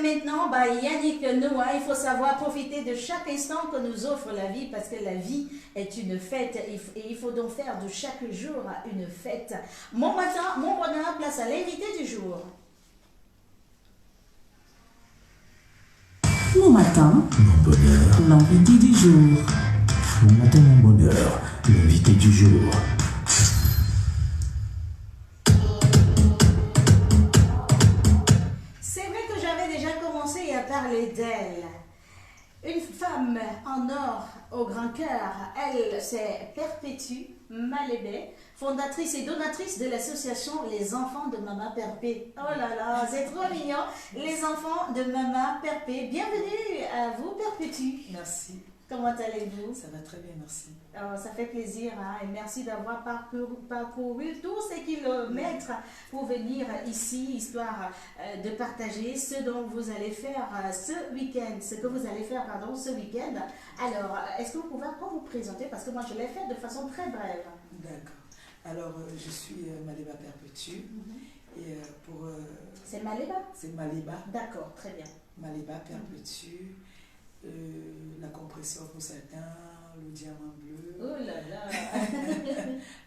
Maintenant, Yannick Noah, il faut savoir profiter de chaque instant que nous offre la vie parce que la vie est une fête et il faut donc faire de chaque jour une fête. Mon matin, mon bonheur, place à l'invité du jour. Mon matin, Mon bonheur, l'invité du jour. mon matin, mon bonheur, l'invité du jour. C'est vrai que j'avais déjà commencé à parler d'elle. Une femme en or au grand cœur, elle c'est Perpétue Malébé, fondatrice et donatrice de l'association Les Enfants de Maman Perpé. Oh là là, c'est trop mignon, Les Enfants de Maman Perpé. Bienvenue à vous Perpétue. Merci, Comment allez-vous? ça va très bien, merci. Oh, ça fait plaisir hein, et merci d'avoir parcouru tous ces kilomètres pour venir ici, histoire de partager ce dont vous allez faire ce week-end, ce que vous allez faire pardon, ce week-end. Alors, est-ce que vous pouvez encore vous présenter parce que moi je l'ai fait de façon très brève. D'accord. Alors, je suis Maléba Perpétue et C'est Maléba? c'est Maléba, D'accord, très bien. Maléba Perpétue, la compression pour certains, le diamant bleu, Oh là là.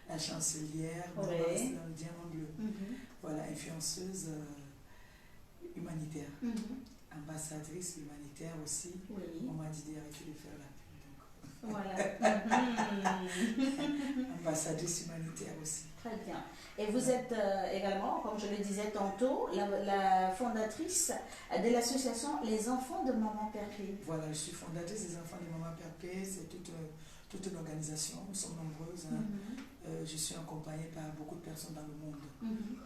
la chancelière, Ouais. dans le diamant bleu. Voilà, influenceuse humanitaire, ambassadrice humanitaire aussi. Oui, On m'a dit d'arrêter de faire la pub, voilà. donc ambassadrice humanitaire aussi. Très bien. Et vous êtes également, comme je le disais tantôt, la fondatrice de l'association Les Enfants de Maman Perpé. Voilà, je suis fondatrice des Enfants de Maman Perpé, c'est toute une organisation, nous sommes nombreuses. Hein. Je suis accompagnée par beaucoup de personnes dans le monde.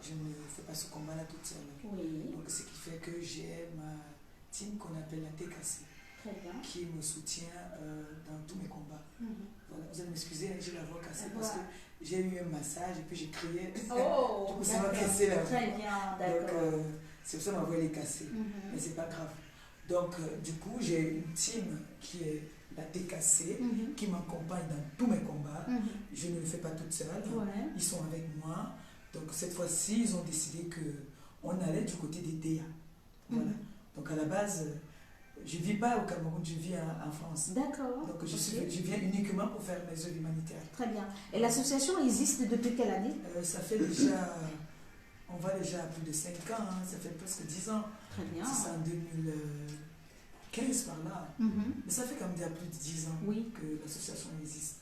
Je ne fais pas ce combat-là toute seule. Oui, Donc, ce qui fait que j'ai ma team qu'on appelle la TKC, très bien. qui me soutient dans tous mes combats. Voilà, vous allez m'excuser, j'ai la voix cassée parce que j'ai eu un massage et puis j'ai crié. Oh, Du coup, ça m'a d'accord. cassé la voix. Très bien, Donc, d'accord. c'est pour ça que ma voix elle est cassée. Mais c'est pas grave. Donc, du coup, j'ai une team qui est la TKC, qui m'accompagne dans tous mes combats. Je ne le fais pas toute seule. Ouais. Ils sont avec moi. Donc, cette fois-ci, ils ont décidé qu'on allait du côté des DEA. Voilà. Donc, à la base, je ne vis pas au Cameroun, je vis en France. D'accord. Donc, je Ok. viens uniquement pour faire mes œuvres humanitaires. Très bien. Et l'association existe depuis quelle année? Ça fait déjà, on va déjà à plus de 5 ans, hein. Ça fait presque 10 ans. Très bien. C'est en 2015 par là. Mais ça fait quand même déjà plus de 10 ans Oui. que l'association existe.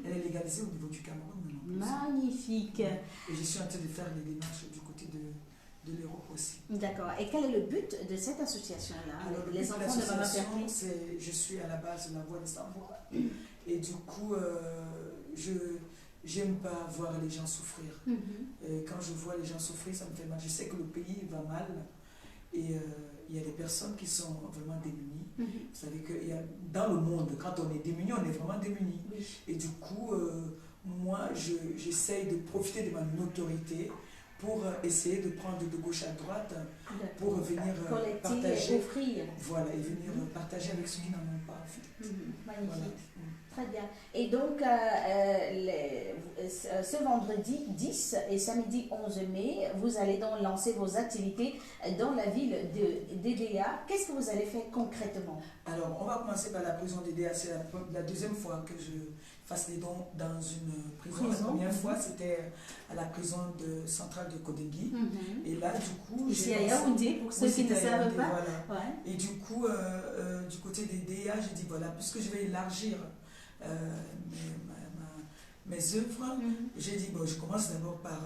Elle est légalisée au niveau du Cameroun maintenant. Magnifique. Et je suis en train de faire les démarches du côté de l'Europe aussi. D'accord. Et quel est le but de cette association-là? Alors, le Les but de Enfants de Maman l'association, Perpé. c'est je suis à la base de la voix d'Istanbul. Et du coup, je n'aime pas voir les gens souffrir. Et quand je vois les gens souffrir, ça me fait mal. Je sais que le pays va mal. Et il y a des personnes qui sont vraiment démunies. Vous savez que dans le monde, quand on est démuni, on est vraiment démuni. Oui. Et du coup, moi, j'essaye de profiter de ma notoriété pour essayer de prendre de gauche à droite, pour venir Collecter et partager. offrir. Voilà, et venir partager avec ceux qui n'en ont pas, en fait. Magnifique. Voilà. Très bien. Et donc, ce vendredi 10 et samedi 11 mai, vous allez donc lancer vos activités dans la ville d'Edea. Qu'est-ce que vous allez faire concrètement? Alors, on va commencer par la prison d'EDA. C'est la deuxième fois que je fasse des dons dans une prison. La première fois, c'était à la prison centrale de Kodegi. Et là, du coup, Ici à Yaoundé, pour ceux qui ne savent pas. Voilà. Ouais. Et du coup, du côté des DEA, j'ai dit, voilà, puisque je vais élargir mes œuvres, j'ai dit, bon, je commence d'abord par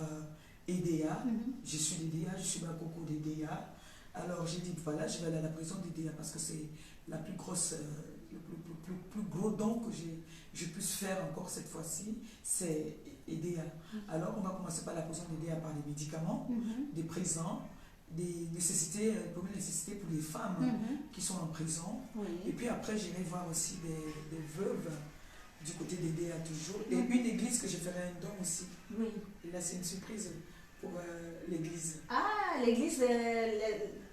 EDA. Je suis d'EDA, je suis Bakoko d'EDA. Alors j'ai dit, voilà, je vais aller à la prison d'EDA parce que c'est la plus grosse, le plus gros don que je puisse faire encore cette fois-ci, c'est EDA. Alors on va commencer par la prison d'EDA par les médicaments, des présents, des nécessités, premières nécessités pour les femmes qui sont en prison. Et puis après, j'irai voir aussi des veuves du côté des DEA toujours. Et une église que je ferai un don aussi. Oui. Et là, c'est une surprise pour l'église. Ah, l'église,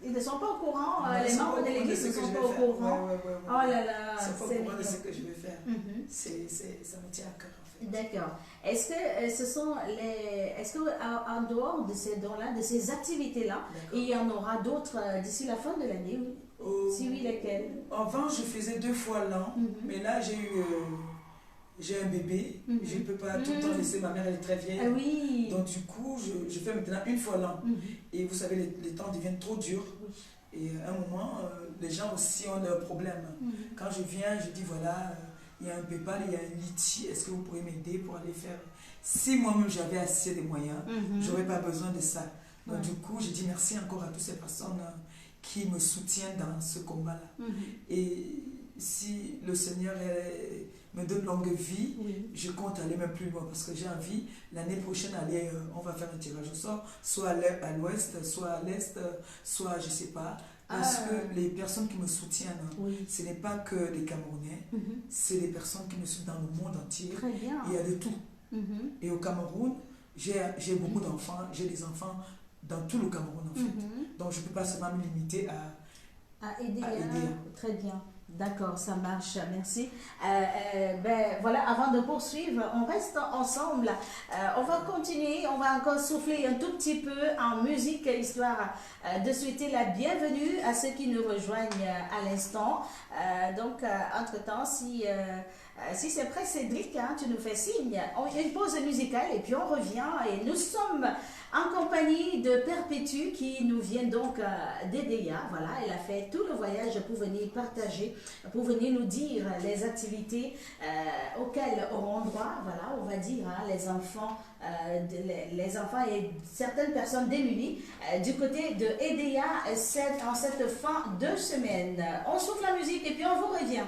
ils ne sont pas au courant, Non, les membres de l'église ne sont pas au courant. Ouais. Oh là là, Ils ne sont pas c'est au courant de mignon. ce que je vais faire. Mhm. Ça me tient à cœur en fait. D'accord. Est-ce que ce sont les. Est-ce qu'en dehors de ces dons-là, de ces activités-là, D'accord. il y en aura d'autres d'ici la fin de l'année? Oui. Si oui, lesquelles? Avant, je faisais 2 fois l'an, Mhm. mais là, j'ai un bébé. Mhm. Je ne peux pas tout le temps laisser. Ma mère, elle est très vieille. Ah oui. Donc, du coup, je fais maintenant 1 fois l'an. Mhm. Et vous savez, les temps deviennent trop durs. Oui. Et à un moment, les gens aussi ont leurs problèmes. Mhm. Quand je viens, je dis voilà, il y a un PayPal, il y a un Litchi, est-ce que vous pourriez m'aider pour aller faire? Si moi-même j'avais assez de moyens, Mhm. je n'aurais pas besoin de ça. Donc, Ouais. du coup, je dis merci encore à toutes ces personnes qui me soutiennent dans ce combat-là. Mhm. Et si le Seigneur me donne longue vie, Oui. je compte aller même plus loin parce que j'ai envie l'année prochaine aller, on va faire un tirage au sort, soit à l'ouest, soit à l'est, soit je sais pas. Parce Ah. que les personnes qui me soutiennent, Oui. ce n'est pas que les Camerounais, Mhm. c'est les personnes qui me suivent dans le monde entier. Très bien. Il y a de tout. Mhm. Et au Cameroun, j'ai beaucoup d'enfants, j'ai des enfants dans tout le Cameroun en fait. Mhm. Donc je ne peux pas seulement me limiter à À aider. À aider. Très bien. D'accord, ça marche, merci. Ben, voilà, avant de poursuivre, on reste ensemble. On va continuer, on va encore souffler un tout petit peu en musique, histoire de souhaiter la bienvenue à ceux qui nous rejoignent à l'instant. Donc, entre-temps, si c'est prêt, Cédric, hein, tu nous fais signe. Une pause musicale et puis on revient. Et nous sommes en compagnie de Perpétue qui nous vient donc d'Edea. Voilà, elle a fait tout le voyage pour venir partager, pour venir nous dire les activités auxquelles auront droit, voilà, on va dire, hein, les enfants et certaines personnes démunies du côté de Edea en cette fin de semaine. On souffle la musique et puis on vous revient.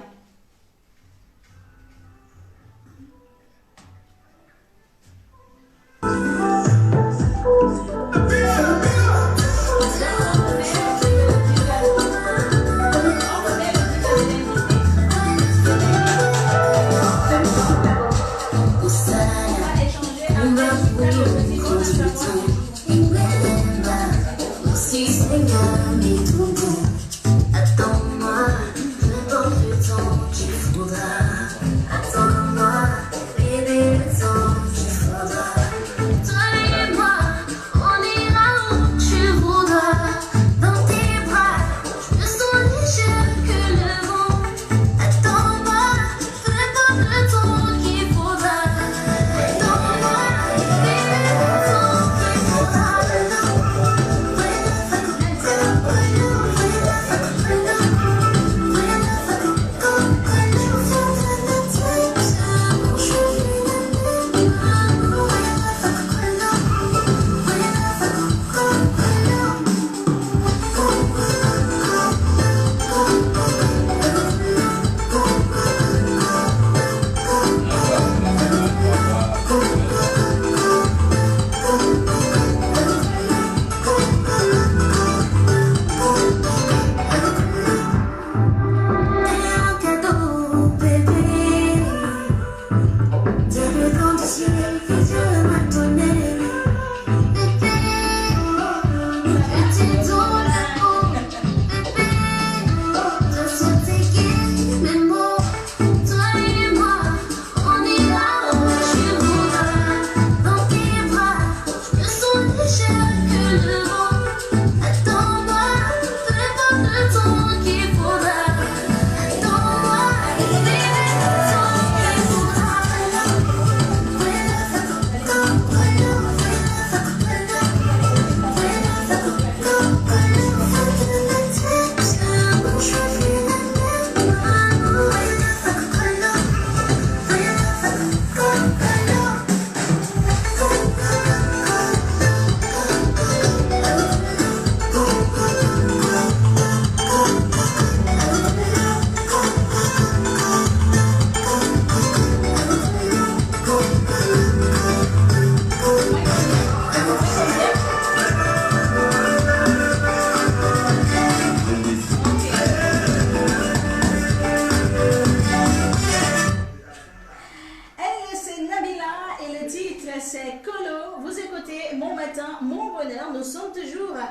Attends-moi, peu importe le temps qu'il faudra. Attends-moi, bébé, le temps qu'il faudra. Toi et moi, on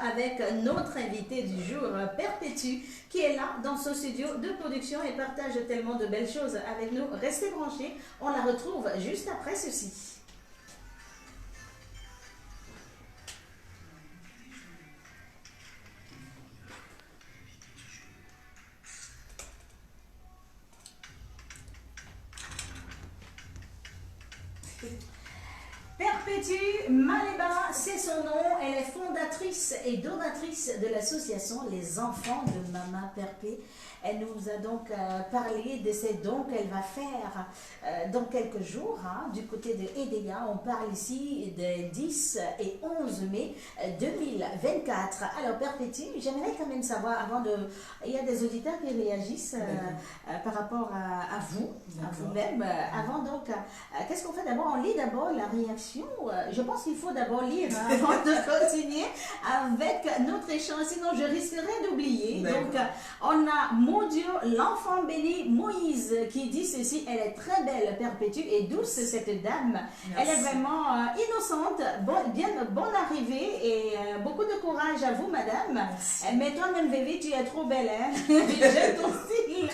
avec notre invité du jour, Perpétue, qui est là dans ce studio de production et partage tellement de belles choses avec nous. Restez branchés, on la retrouve juste après ceci. Perpétue Maléba, c'est son nom. Elle est fondatrice et donatrice de l'association Les Enfants de Maman Perpé. Elle nous a donc parlé de ces dons qu'elle va faire dans quelques jours du côté de EDEA. On parle ici de 10 et 11 mai 2024. Alors Perpétue, j'aimerais quand même savoir, avant de... Il y a des auditeurs qui réagissent par rapport à vous, à vous-même. Avant donc, qu'est-ce qu'on fait d'abord? On lit d'abord la réaction. Je pense qu'il faut d'abord lire avant de continuer avec notre échange, sinon je risquerais d'oublier. Donc, on a mon Dieu, l'enfant béni, Moïse, qui dit ceci: elle est très belle, Perpétue, et douce cette dame. Merci. Elle est vraiment innocente, bonne arrivée, et beaucoup de courage à vous, madame. Merci. Mais toi-même, Vévé, tu es trop belle, hein? J'aime ton style.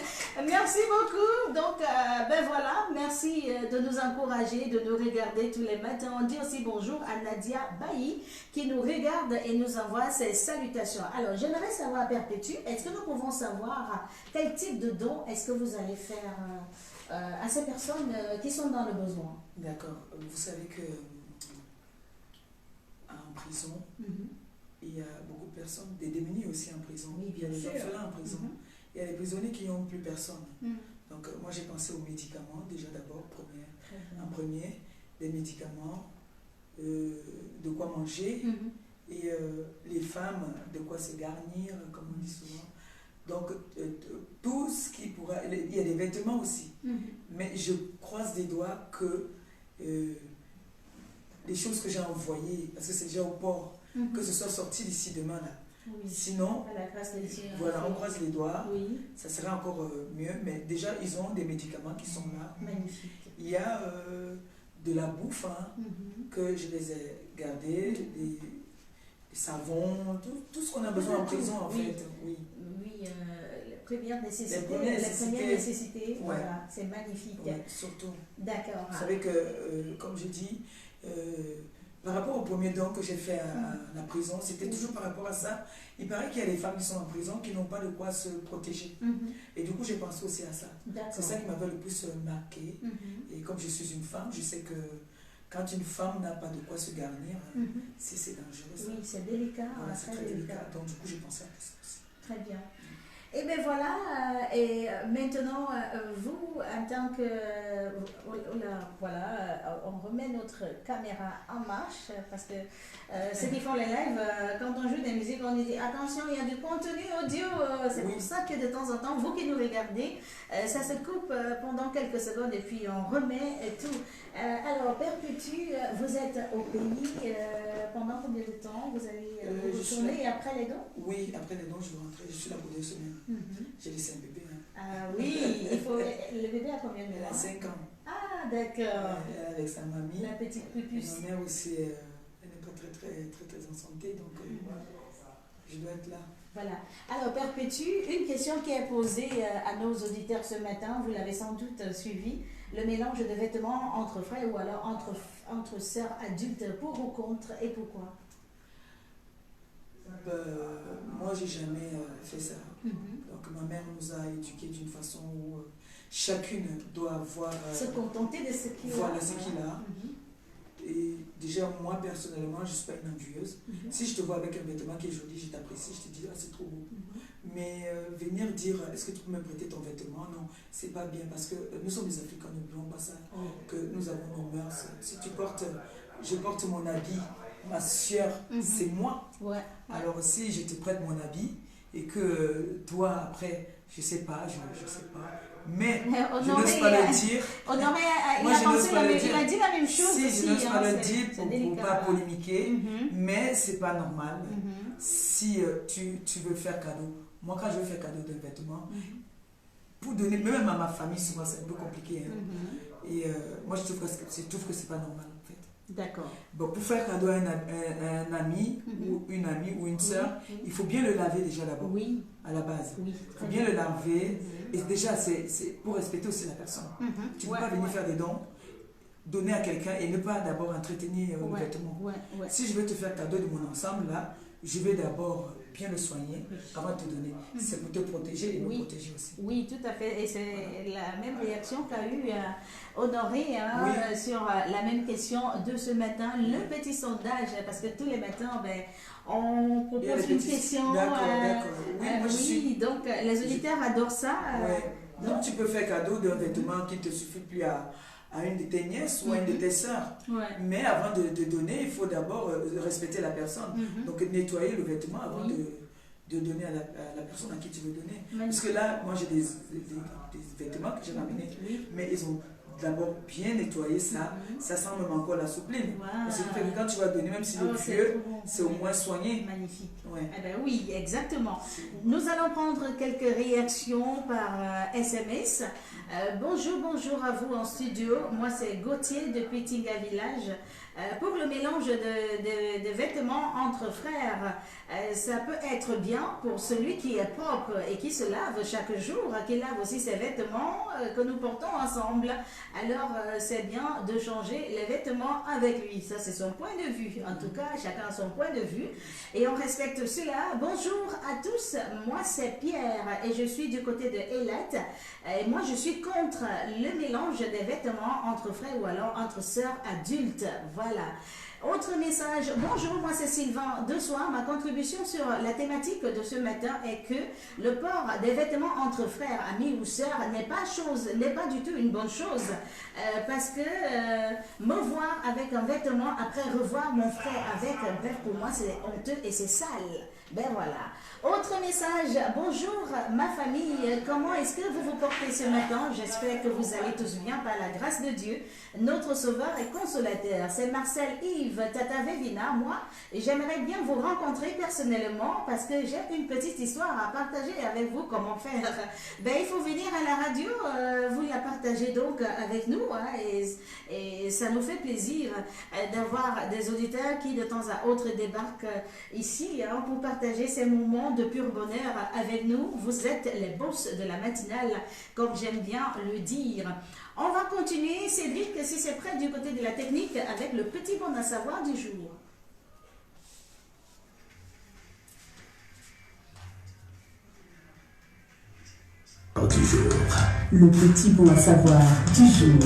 Merci beaucoup. Donc, ben voilà, merci de nous encourager, de nous regarder tous les matins. On dit aussi bonjour à Nadia Bailly, qui nous regarde et nous envoie ses salutations. Alors, j'aimerais savoir, Perpétue, est-ce que nous pouvons savoir quel type de don est-ce que vous allez faire à ces personnes qui sont dans le besoin? D'accord. Vous savez que en prison, il y a beaucoup de personnes, des démunis aussi en prison. Oui, il y a des sûr. orphelins en prison. Il y a des prisonniers qui n'ont plus personne. Donc, moi, j'ai pensé aux médicaments, déjà d'abord, en premier, des médicaments, de quoi manger, et les femmes, de quoi se garnir, comme on dit souvent. Donc, tout ce qui pourra... Il y a des vêtements aussi. Mais je croise des doigts que les choses que j'ai envoyées, parce que c'est déjà au port, que ce soit sorti d'ici demain, là. Oui. Sinon, À la grâce de Dieu, voilà, on croise les doigts, oui. ça serait encore mieux, mais déjà, ils ont des médicaments qui sont là. Magnifique. Il y a de la bouffe que je les ai gardés, des savons, tout ce qu'on a besoin en prison, en fait. Oui, les premières nécessités. Les premières nécessités. Voilà, c'est magnifique. Ouais, surtout. D'accord. Vous savez que, comme je dis, par rapport au premier don que j'ai fait à la prison, c'était toujours par rapport à ça. Il paraît qu'il y a des femmes qui sont en prison qui n'ont pas de quoi se protéger. Et du coup, j'ai pensé aussi à ça. C'est ça qui m'avait le plus marqué. Et comme je suis une femme, je sais que quand une femme n'a pas de quoi se garnir, c'est dangereux. Ça. Oui, c'est délicat. Voilà, c'est très délicat. Donc du coup, j'ai pensé à ça aussi. Très bien. Et bien voilà, et maintenant, vous, en tant que... Voilà, on remet notre caméra en marche, parce que ceux qui font les lives, quand on joue des musiques, on dit attention, il y a du contenu audio. C'est pour ça que de temps en temps, vous qui nous regardez, ça se coupe pendant quelques secondes et puis on remet tout. Alors, Perpétue, vous êtes au pays pendant combien de temps? Vous allez retourner après les dons? Oui, après les dons, je vais rentrer. Je suis là pour 2 semaines. J'ai laissé un bébé. Oui, il faut... Le bébé a combien de mois? Elle a 5 ans. Ah, d'accord. Avec sa mamie. La petite pupuce. Ma mère aussi, elle n'est pas très en santé, donc je dois être là. Voilà. Alors, Perpétue, une question qui est posée à nos auditeurs ce matin, vous l'avez sans doute suivi, le mélange de vêtements entre frères ou alors entre sœurs adultes, pour ou contre, et pourquoi? Moi, j'ai jamais fait ça. Donc, ma mère nous a éduqués d'une façon où chacune doit avoir... se contenter de ce qu'il a. Voilà ce qu'il a. Et déjà, moi, personnellement, je ne suis pas une envieuse. Si je te vois avec un vêtement qui est joli, je t'apprécie, je te dis, ah, c'est trop beau. Mais venir dire, est-ce que tu peux me prêter ton vêtement? Non, c'est pas bien, parce que nous sommes des Africains, n'oublions pas ça, que nous avons nos mœurs. Si tu portes, je porte mon habit, ma sueur, c'est moi. Ouais. Alors si je te prête mon habit et que toi, après, je sais pas, mais je n'ose pas le dire. Il a dit la même chose. Si aussi, je n'ose pas le c'est dire pour ne pas polémiquer, mais c'est pas normal. Si tu veux faire cadeau, moi quand je veux faire cadeau d'un vêtement, pour donner, même à ma famille, souvent c'est un peu compliqué. Et moi je trouve que c'est pas normal en fait. D'accord. Bon, pour faire cadeau à un ami ou une amie ou une sœur, il faut bien le laver déjà d'abord, Oui, à la base. oui. Il faut bien le laver. Et déjà, c'est pour respecter aussi la personne. Tu ne peux pas venir faire des dons, donner à quelqu'un et ne pas d'abord entretenir le vêtement. Si je veux te faire cadeau de mon ensemble, là, je vais d'abord bien le soigner avant de te donner. C'est pour te protéger et me protéger aussi. Oui, tout à fait. Et c'est la même réaction qu'a eu Honoré sur la même question de ce matin. Le petit sondage, parce que tous les matins, on propose une question. D'accord. Oui, moi je suis... donc les auditeurs adorent ça. Donc tu peux faire cadeau d'un vêtement qui ne te suffit plus à une de tes nièces ou à une de tes sœurs. Mais avant de donner, il faut d'abord respecter la personne. Donc nettoyer le vêtement avant de donner à la personne à qui tu veux donner. Parce que là, moi j'ai des vêtements que j'ai ramenés, mais ils ont d'abord bien nettoyé ça. Ça sent même encore la soupline. Parce que quand tu vas donner, même si le vieux, c'est au moins soigné. Magnifique. Ouais. Eh ben oui, exactement. Nous allons prendre quelques réactions par SMS. Bonjour à vous en studio. Moi, c'est Gauthier depuis Tinga Village. Pour le mélange de vêtements entre frères, ça peut être bien pour celui qui est propre et qui se lave chaque jour, qui lave aussi ses vêtements que nous portons ensemble. Alors, c'est bien de changer les vêtements avec lui. Ça, c'est son point de vue. En tout cas, chacun a son point de vue. Et on respecte cela. Bonjour à tous. Moi, c'est Pierre et je suis du côté de Elette. Et moi, je suis contre le mélange des vêtements entre frères ou alors entre sœurs adultes. Voilà. Autre message. Bonjour, moi c'est Sylvain de Soir. Ma contribution sur la thématique de ce matin est que le port des vêtements entre frères, amis ou sœurs n'est pas du tout une bonne chose. Parce que me voir avec un vêtement après revoir mon frère avec, pour moi c'est honteux et c'est sale. Ben voilà. Autre message. Bonjour ma famille, comment est-ce que vous vous portez ce matin? J'espère que vous allez tous bien par la grâce de Dieu, notre sauveur et consolateur. C'est Marcel Yves Tata Vevina. Moi, j'aimerais bien vous rencontrer personnellement parce que j'ai une petite histoire à partager avec vous. Comment faire? Ben, il faut venir à la radio, vous la partagez donc avec nous et ça nous fait plaisir d'avoir des auditeurs qui de temps à autre débarquent ici pour partager ces moments de pur bonheur avec nous. Vous êtes les boss de la matinale, comme j'aime bien le dire. On va continuer, Cédric, si c'est prêt du côté de la technique, avec le petit bon à savoir du jour. Du jour. Le petit bon à savoir du jour.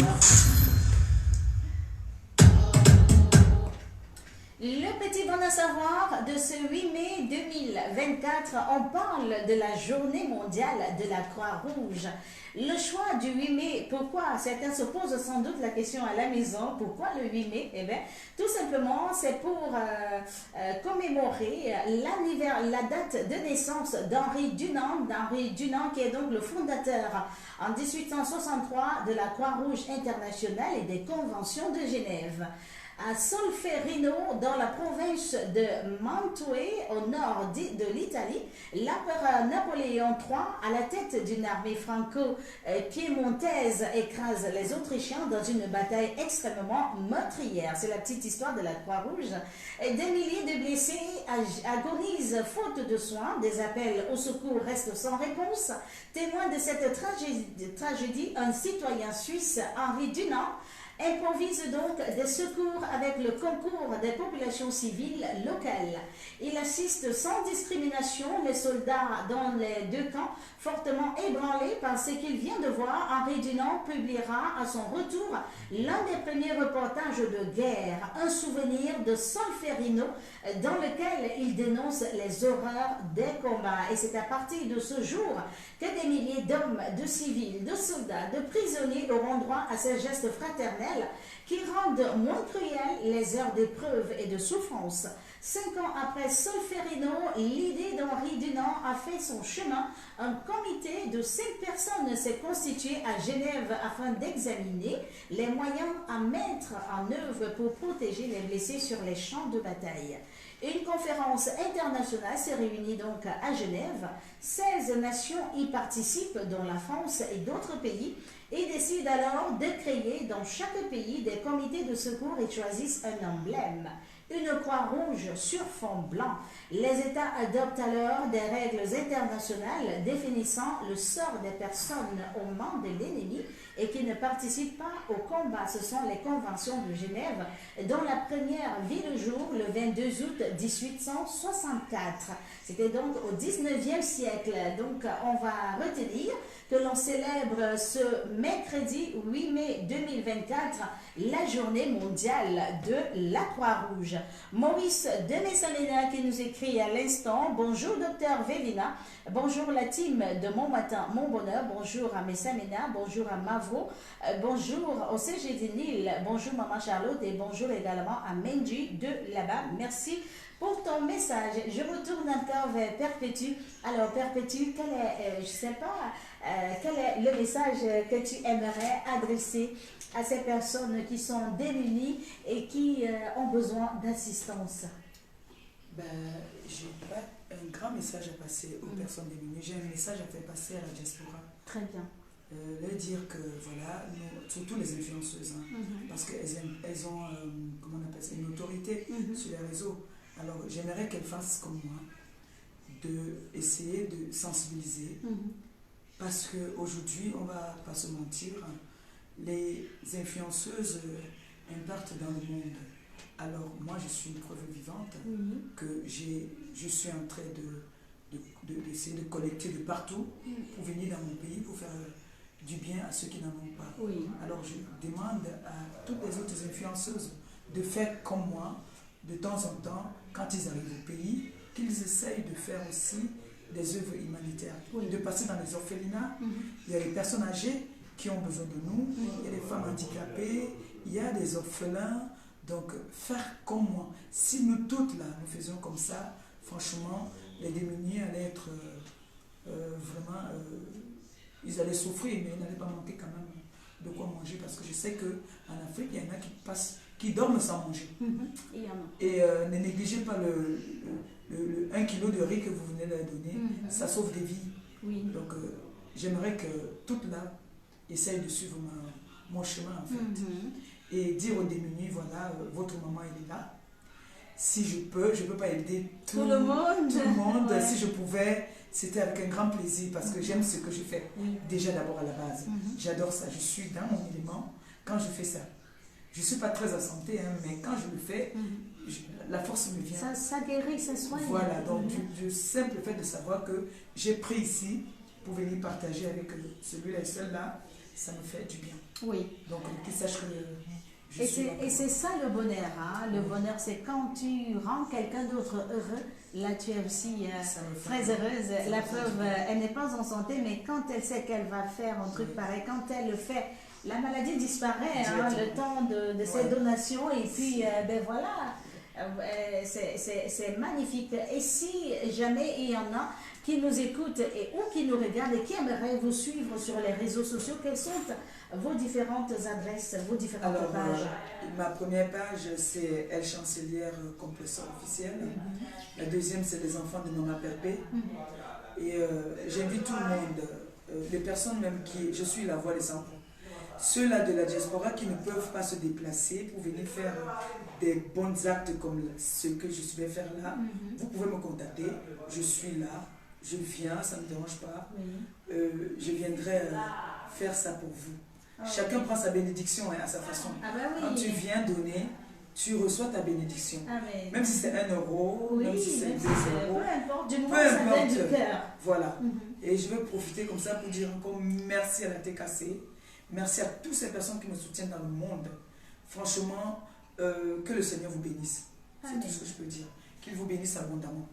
Le petit bon à savoir de ce 8 mai 2024, on parle de la journée mondiale de la Croix-Rouge. Le choix du 8 mai, pourquoi? Certains se posent sans doute la question à la maison, pourquoi le 8 mai? Eh bien, tout simplement, c'est pour commémorer la date de naissance d'Henri Dunant, qui est donc le fondateur en 1863 de la Croix-Rouge internationale et des conventions de Genève. À Solferino, dans la province de Mantoue, au nord de l'Italie, l'empereur Napoléon III, à la tête d'une armée franco-piémontaise, écrase les Autrichiens dans une bataille extrêmement meurtrière. C'est la petite histoire de la Croix-Rouge. Des milliers de blessés agonisent faute de soins. Des appels au secours restent sans réponse. Témoin de cette tragédie, un citoyen suisse, Henri Dunant, improvise donc des secours avec le concours des populations civiles locales. Il assiste sans discrimination les soldats dans les deux camps, fortement ébranlés par ce qu'il vient de voir. Henri Dunant publiera à son retour l'un des premiers reportages de guerre, un souvenir de Solferino, dans lequel il dénonce les horreurs des combats. Et c'est à partir de ce jour que des milliers d'hommes, de civils, de soldats, de prisonniers auront droit à ces gestes fraternels qui rendent moins cruelles les heures d'épreuve et de souffrance. 5 ans après Solferino, l'idée d'Henri Dunant a fait son chemin. Un comité de 5 personnes s'est constitué à Genève afin d'examiner les moyens à mettre en œuvre pour protéger les blessés sur les champs de bataille. Une conférence internationale s'est réunie donc à Genève. 16 nations y participent, dont la France et d'autres pays, et décident alors de créer dans chaque pays des comités de secours et choisissent un emblème. Une croix rouge sur fond blanc. Les États adoptent alors des règles internationales définissant le sort des personnes aux mains de l'ennemi et qui ne participent pas au combat. Ce sont les conventions de Genève, dont la première vit le jour le 22 août 1864. C'était donc au 19e siècle. Donc on va retenir que l'on célèbre ce mercredi 8 mai 2024 la journée mondiale de la Croix-Rouge. Maurice de Messamena qui nous écrit à l'instant. Bonjour docteur Vélina, bonjour la team de Mon Matin, Mon Bonheur, bonjour à Messamena, bonjour à Mavro, bonjour au CGD Nil, bonjour maman Charlotte et bonjour également à Menji de là-bas. Merci pour ton message. Je retourne encore vers Perpétue. Alors Perpétue, quel est le message que tu aimerais adresser à ces personnes qui sont démunies et qui ont besoin d'assistance? Ben, j'ai pas un grand message à passer aux personnes démunies. J'ai un message à faire passer à la diaspora. Très bien. Leur dire que voilà, surtout les influenceuses, hein, parce qu'elles ont comment on appelle ça, une autorité sur les réseaux. Alors j'aimerais qu'elles fassent comme moi, essayer de sensibiliser, parce qu'aujourd'hui, on ne va pas se mentir, les influenceuses impactent dans le monde. Alors moi, je suis une preuve vivante que je suis en train d'essayer de collecter de partout pour venir dans mon pays, pour faire du bien à ceux qui n'en ont pas. Oui. Alors je demande à toutes les autres influenceuses de faire comme moi, de temps en temps, quand ils arrivent au pays, qu'ils essayent de faire aussi des œuvres humanitaires, de passer dans les orphelinats. Il y a les personnes âgées qui ont besoin de nous, il y a les femmes handicapées, il y a des orphelins. Donc, faire comme moi. Si nous toutes, là, nous faisions comme ça, franchement, les démunis allaient être vraiment... ils allaient souffrir, mais ils n'allaient pas manquer quand même de quoi manger, parce que je sais qu'en Afrique, il y en a qui dorment sans manger. Et ne négligez pas le 1 kilo de riz que vous venez leur donner, ça sauve des vies. Oui. Donc, j'aimerais que toutes, là, essayent de suivre mon chemin, en fait. Et dire aux démunis, voilà, votre maman, elle est là. Si je peux pas aider tout le monde. Ouais. Si je pouvais, c'était avec un grand plaisir, parce que j'aime ce que je fais. Déjà d'abord à la base. J'adore ça, je suis dans mon élément quand je fais ça. Je ne suis pas très en santé, hein, mais quand je le fais, la force me vient. Ça guérit, ça soigne. Voilà, donc du simple fait de savoir que j'ai pris ici pour venir partager avec celui-là et celle-là, ça me fait du bien. Oui. Donc qu'ils sachent que et c'est ça le bonheur. Hein? Le bonheur, c'est quand tu rends quelqu'un d'autre heureux. Là, tu es aussi très heureuse. La preuve, elle n'est pas en santé, mais quand elle sait qu'elle va faire un truc pareil, quand elle le fait, la maladie disparaît, hein, le temps de ses donations. Et puis, ben voilà, c'est magnifique. Et si jamais il y en a qui nous écoutent ou qui nous regardent et qui aimeraient vous suivre sur les réseaux sociaux, quelles sont vos différentes adresses, vos différentes pages? Ma première page, c'est Elle Chancelière Compresseur officielle. La deuxième, c'est Les enfants de Maman Perpé. Et j'invite tout le monde, les personnes même qui... Je suis la voix des sans-voix. Ceux-là de la diaspora qui ne peuvent pas se déplacer pour venir faire des bons actes comme ce que je vais faire là, vous pouvez me contacter. Je suis là, je viens, ça ne me dérange pas. Je viendrai faire ça pour vous. Chacun prend sa bénédiction à sa façon. Quand tu viens donner, tu reçois ta bénédiction. Même si c'est 1 euro, même si c'est 2 euros. Peu importe, du moment ça vient du cœur. Voilà. Et je vais profiter comme ça pour dire encore merci à la TKC. Merci à toutes ces personnes qui me soutiennent dans le monde. Franchement, que le Seigneur vous bénisse. C'est tout ce que je peux dire. Qu'il vous bénisse abondamment.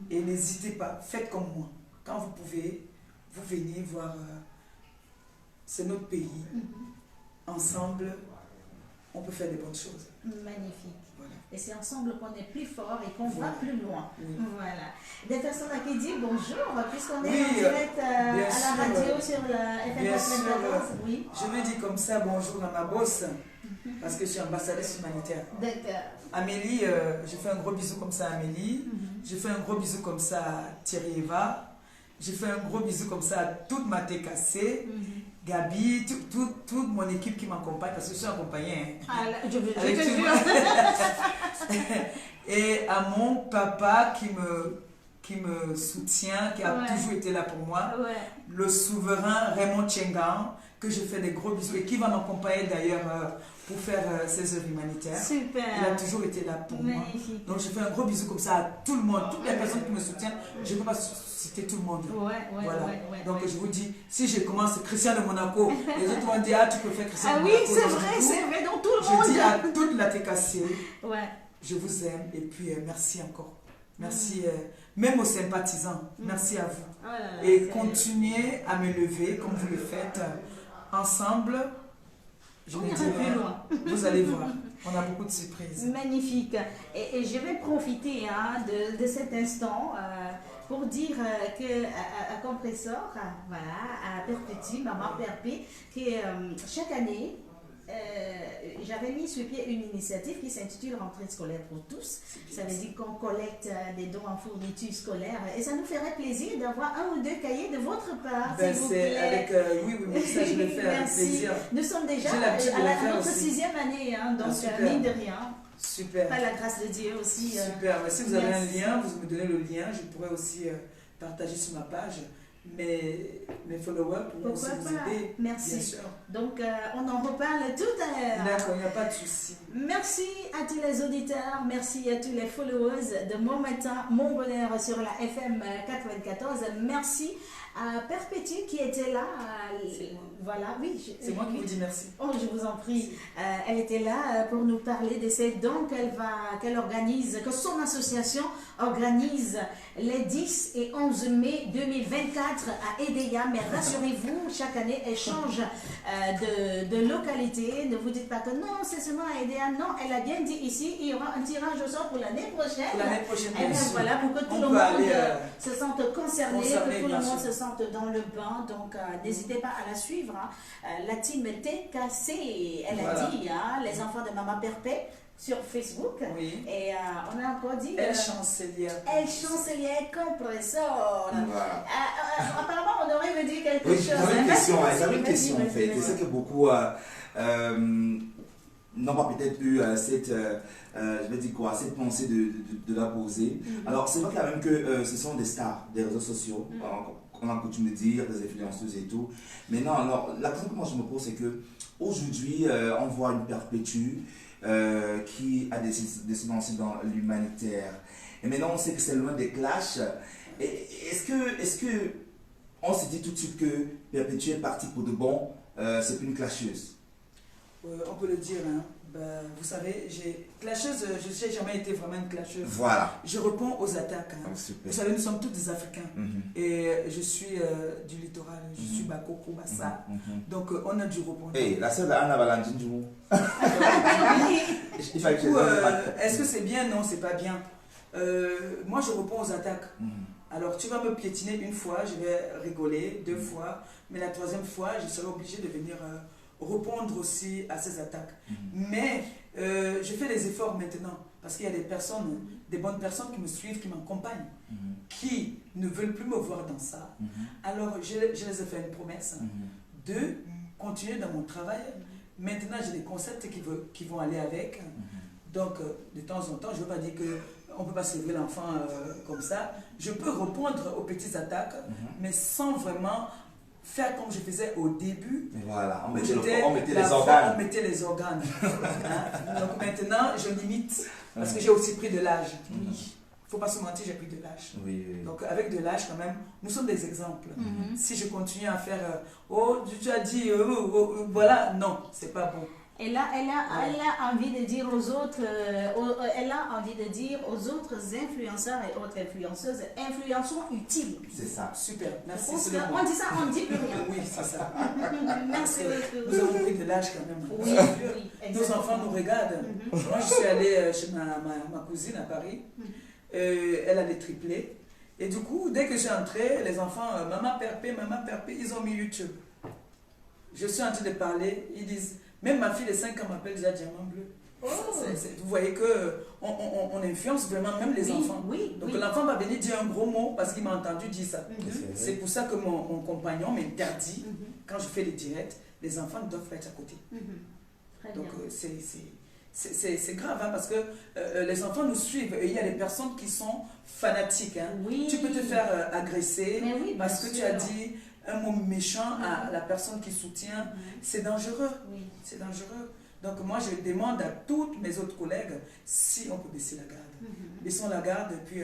Et n'hésitez pas, faites comme moi. Quand vous pouvez, vous venez voir... c'est notre pays. Ensemble, on peut faire des bonnes choses. Magnifique. Voilà. Et c'est ensemble qu'on est plus fort et qu'on va plus loin. Oui. Voilà. Des personnes à qui disent bonjour, puisqu'on est en direct à la la radio, sur la FM bien 94, sûr. oui. Je vais dire comme ça bonjour à ma boss, parce que je suis ambassadrice humanitaire. D'accord. Amélie, je fais un gros bisou comme ça à Amélie. Je fais un gros bisou comme ça à Thierry Eva. Je fais un gros bisou comme ça à toute ma TKC, Gabi, toute mon équipe qui m'accompagne, parce que je suis accompagnée. Ah, là, je te Avec tout le jure. Et à mon papa qui me soutient, qui a toujours été là pour moi, le souverain Raymond Tchengan, que je fais des gros bisous et qui va m'accompagner d'ailleurs pour faire ses œuvres humanitaires. Super. Il a toujours été là pour moi. Donc je fais un gros bisou comme ça à tout le monde, toutes les personnes qui me soutiennent. Je ne peux pas citer tout le monde. Voilà. Donc je vous dis, si je commence Christian de Monaco, les autres vont dire, ah tu peux faire Christian de Monaco. Ah oui, c'est vrai, dans tout le monde. Je dis à toute la TKC, je vous aime et puis merci encore. Merci, même aux sympathisants, merci à vous. Oh là là, et continuez à me lever comme vous le faites ensemble. Je vais dire, plus loin. Vous allez voir, on a beaucoup de surprises. Magnifique. Et je vais profiter de cet instant pour dire qu'à Compressor, voilà, à Perpétue, Maman Perpé, que chaque année, j'avais mis sur pied une initiative qui s'intitule Rentrée scolaire pour tous. Ça veut dire qu'on collecte des dons en fournitures scolaires et ça nous ferait plaisir d'avoir un ou deux cahiers de votre part. Ben s'il vous plaît. avec, oui, ça je le fais avec plaisir. Nous sommes déjà à notre 6e année, donc mine de rien. Super. Par la grâce de Dieu aussi. Super. Si vous avez un lien, vous me donnez le lien. Je pourrais aussi partager sur ma page. Mes followers pourront aussi vous aider. Merci. Bien sûr. Donc, on en reparle tout à l'heure. D'accord, il n'y a pas de souci. Merci à tous les auditeurs, merci à tous les followers de Mon Matin, Mon Bonheur sur la FM 94. Merci à Perpétue qui était là. Voilà, oui. C'est moi qui vous dis merci. Oh, je vous en prie. Elle était là pour nous parler de ces dons qu'elle organise, que son association organise les 10 et 11 mai 2024 à Edea. Mais rassurez-vous, chaque année, elle change de localité. Ne vous dites pas que non, c'est seulement à Edea. Non, elle a bien dit ici, il y aura un tirage au sort pour l'année prochaine. Pour l'année prochaine, bien sûr. Voilà, pour que tout le monde se sente concerné, que tout le monde se sente dans le bain. Donc, n'hésitez pas à la suivre. La team TKC, elle a dit, les enfants de Maman Perpé sur Facebook. Oui. Et on a encore dit... Elle chancelière. Elle chancelière Compressor. Voilà. Apparemment, on aurait me dit quelque Oui, chose. j'avais une question en fait. Je sais que beaucoup n'ont pas peut-être eu cette, je vais dire quoi, cette pensée de la poser. Alors, c'est vrai quand même que ce sont des stars des réseaux sociaux. On a coutume de dire, des influenceuses et tout. Mais non, alors, la question que moi je me pose, c'est que aujourd'hui, on voit une Perpétue qui a décidé de se lancer dans l'humanitaire. Et maintenant, on sait que c'est loin des clashs. Est-ce que on se dit tout de suite que Perpétue est partie pour de bon, c'est plus une clasheuse? On peut le dire, hein. Vous savez, clasheuse, je n'ai jamais été vraiment une clasheuse. Voilà. Je réponds aux attaques. Hein. Super. Vous savez, nous sommes tous des Africains. Et je suis du littoral, je suis Bakoko, Bassa. Donc, on a dû répondre. Hey, la seule Anna Valentine, est-ce que c'est bien? Non, c'est pas bien. Moi, je réponds aux attaques. Alors, tu vas me piétiner une fois, je vais rigoler, 2 fois, mais la 3e fois, je serai obligé de venir répondre aussi à ces attaques. Mais je fais des efforts maintenant, parce qu'il y a des personnes, des bonnes personnes qui me suivent, qui m'accompagnent, qui ne veulent plus me voir dans ça. Alors, je les ai fait une promesse de continuer dans mon travail. Maintenant, j'ai des concepts qui vont aller avec. Donc, de temps en temps, je ne veux pas dire qu'on ne peut pas sauver l'enfant comme ça. Je peux répondre aux petites attaques, mais sans vraiment faire comme je faisais au début. Voilà, on mettait les organes. On mettait les organes. Donc maintenant, je limite, parce que j'ai aussi pris de l'âge. Il ne faut pas se mentir, j'ai pris de l'âge. Donc avec de l'âge quand même, nous sommes des exemples. Si je continue à faire, oh, tu as dit, voilà, non, c'est pas bon. Et là, elle a envie de dire aux autres, influenceurs et autres influenceuses, influençons utiles. C'est ça. Super, merci. On dit ça, on ne dit plus rien. Oui, c'est ça. Merci beaucoup. Nous avons pris de l'âge quand même. Oui, nos enfants nous regardent. Moi, je suis allée chez ma cousine à Paris. Elle a des triplés. Et du coup, dès que je suis entrée, les enfants, maman perpé, ils ont mis YouTube. Je suis en train de parler, ils disent, même ma fille de 5 ans m'appelle déjà Diamant Bleu. Oh. Vous voyez qu'on influence vraiment même les enfants. Donc l'enfant va venir dire un gros mot parce qu'il m'a entendu dire ça. C'est pour ça que mon compagnon m'interdit, quand je fais les directs, les enfants ne doivent pas être à côté. Donc c'est grave hein, parce que les enfants nous suivent et il y a des personnes qui sont fanatiques. Hein. Tu peux te faire agresser parce que tu as dit un mot méchant à la personne qui soutient. C'est dangereux. C'est dangereux. Donc moi je demande à toutes mes autres collègues si on peut baisser la garde. Baissons la garde et puis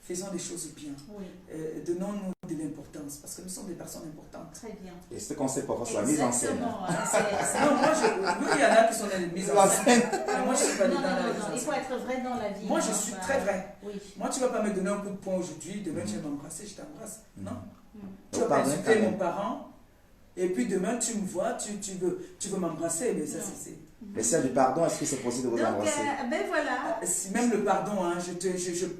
faisons des choses bien. Donnons-nous de l'importance parce que nous sommes des personnes importantes. Très bien. Et ce conseil parfois c'est la mise en scène. Non, moi il y en a qui sont dans les mises en scène. Mais moi je suis pas dans la mise en scène. Il faut être vrai dans la vie. Moi je suis très vrai. Oui. Moi tu vas pas me donner un coup de poing aujourd'hui, demain tu vas m'embrasser, je t'embrasse. Non. Tu vas Pardon, pas insulter quand mon même. parent et puis demain tu me vois, tu veux m'embrasser, mais ça c'est... Mais s'il y a du pardon, est-ce que c'est possible de vous Donc, embrasser? ben voilà. Même le pardon, hein,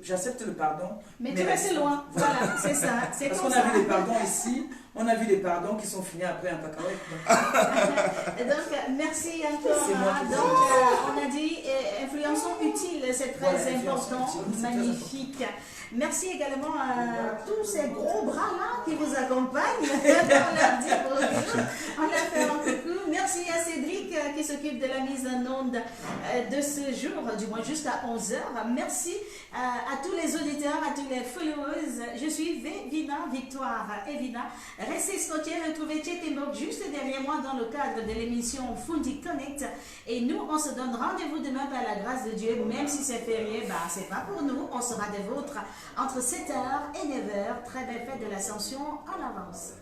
j'accepte le pardon. Mais tu restes loin. Voilà, c'est ça. C'est Parce comme qu'on a ça. vu des pardons ici, on a vu des pardons qui sont finis après en cacahuète. Donc, merci encore. C'est moi qui Donc, on a dit influençons utile, c'est très Voilà, influençons important, utile, c'est très magnifique. Merci également à tous ces gros bras-là qui vous accompagnent. On leur dit bonjour, on leur fait un coucou. Merci à Cédric qui s'occupe de la mise en onde de ce jour, du moins jusqu'à 11h. Merci à tous les auditeurs, à tous les followers. Je suis Vina Victoire Evina. Restez scotchés, retrouvez Tchétembok juste derrière moi dans le cadre de l'émission Fundi Connect. Et nous, on se donne rendez-vous demain par la grâce de Dieu, même si c'est férié, bah, c'est pas pour nous, on sera des vôtres entre 7h et 9h. Très belle fête de l'Ascension en avance.